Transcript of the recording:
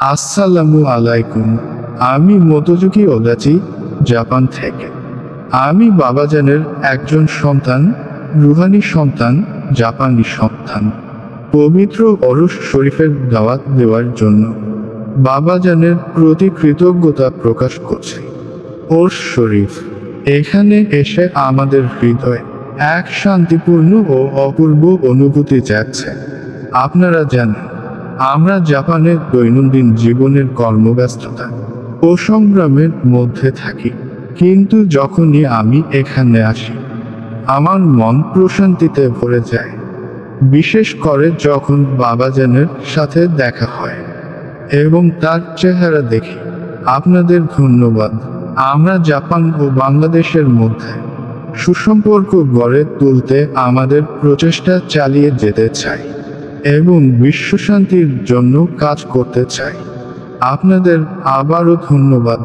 আসসালামু আলাইকুম। আমি মতোযুকি ওদাচি, জাপান থেকে। আমি বাবাজানের একজন সন্তান, রুহানি সন্তান, জাপানি সন্তান। পবিত্র অরশ শরীফের দাওয়াত দেওয়ার জন্য বাবাজানের প্রতি কৃতজ্ঞতা প্রকাশ করছি। ওরশ শরীফ, এখানে এসে আমাদের হৃদয়ে এক শান্তিপূর্ণ ও অপূর্ব অনুভূতি যাচ্ছে। আপনারা জানেন, আমরা জাপানের দৈনন্দিন জীবনের কর্মব্যস্ততা ও সংগ্রামের মধ্যে থাকি, কিন্তু যখনই আমি এখানে আসি আমার মন প্রশান্তিতে ভরে যায়। বিশেষ করে যখন বাবাজানের সাথে দেখা হয় এবং তার চেহারা দেখি। আপনাদের ধন্যবাদ। আমরা জাপান ও বাংলাদেশের মধ্যে সুসম্পর্ক গড়ে তুলতে আমাদের প্রচেষ্টা চালিয়ে যেতে চাই এবং বিশ্বশান্তির জন্য কাজ করতে চাই। আপনাদের আবারও ধন্যবাদ।